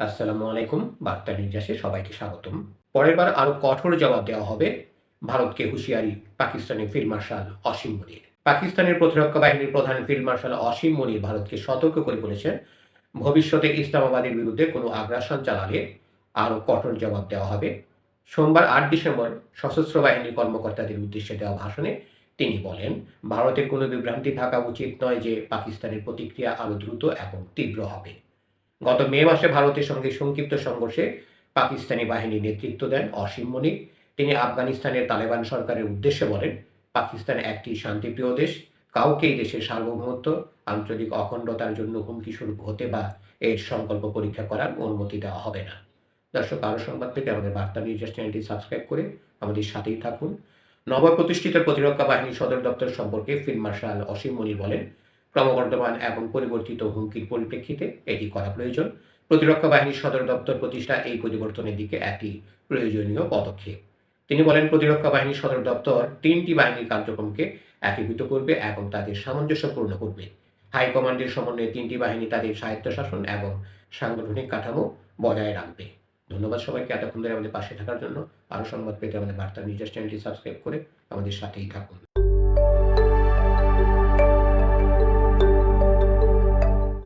আসসালামু আলাইকুম। বার্তা নির্যাসে সবাইকে স্বাগতম। পরের বার আরও কঠোর জবাব দেওয়া হবে, ভারতকে হুঁশিয়ারি পাকিস্তানের ফিল্ড মার্শাল অসীম মনির। পাকিস্তানের প্রতিরক্ষা বাহিনীর প্রধান ফিল্ড মার্শাল অসীম মনির ভারতকে সতর্ক করে বলেছেন, ভবিষ্যতে ইসলামাবাদের বিরুদ্ধে কোনো আগ্রাসন চালালে আরও কঠোর জবাব দেওয়া হবে। সোমবার ৮ ডিসেম্বর সশস্ত্র বাহিনীর কর্মকর্তাদের উদ্দেশ্যে দেওয়া ভাষণে তিনি বলেন, ভারতের কোনো বিভ্রান্তি থাকা উচিত নয় যে পাকিস্তানের প্রতিক্রিয়া আরও দ্রুত এবং তীব্র হবে। গত মে মাসে ভারতের সঙ্গে সংক্ষিপ্ত সংঘর্ষে পাকিস্তানি বাহিনী নেতৃত্ব দেন অসীম মনির। তিনি আফগানিস্তানের তালেবান সরকারের উদ্দেশ্যে বলেন, পাকিস্তান একটি শান্তিপ্রিয় দেশ, কাউকে এই দেশের সার্বভৌমত্ব, আঞ্চলিক অখণ্ডতার জন্য হুমকি স্বরূপ হতে বা এর সংকল্প পরীক্ষা করার অনুমতি দেওয়া হবে না। দর্শক, আরও সংবাদ পেতে আমাদের বার্তা নিউজ চ্যানেলটি সাবস্ক্রাইব করে আমাদের সাথেই থাকুন। নবপ্রতিষ্ঠিত প্রতিরক্ষা বাহিনীর সদর দপ্তর সম্পর্কে ফিল্ড মার্শাল অসীম মনির বলেন, ক্রমবর্ধমান এবং পরিবর্তিত হুমকির পরিপ্রেক্ষিতে এটি করা প্রয়োজন। প্রতিরক্ষা বাহিনীর সদর দপ্তর প্রতিষ্ঠা এই পরিবর্তনের দিকে একটি প্রয়োজনীয় পদক্ষেপ। তিনি বলেন, প্রতিরক্ষা বাহিনীর সদর দপ্তর ৩টি বাহিনীর কার্যক্রমকে একীভূত করবে এবং তাদের সামঞ্জস্যপূর্ণ করবে। হাইকমান্ডের সমন্বয়ে ৩টি বাহিনী তাদের স্বায়ত্তশাসন এবং সাংগঠনিক কাঠামো বজায় রাখবে। ধন্যবাদ সবাইকে এতক্ষণ ধরে আমাদের পাশে থাকার জন্য। আরও সংবাদ পেতে আমাদের বার্তা নিউজ চ্যানেলটি সাবস্ক্রাইব করে আমাদের সাথেই থাকুন।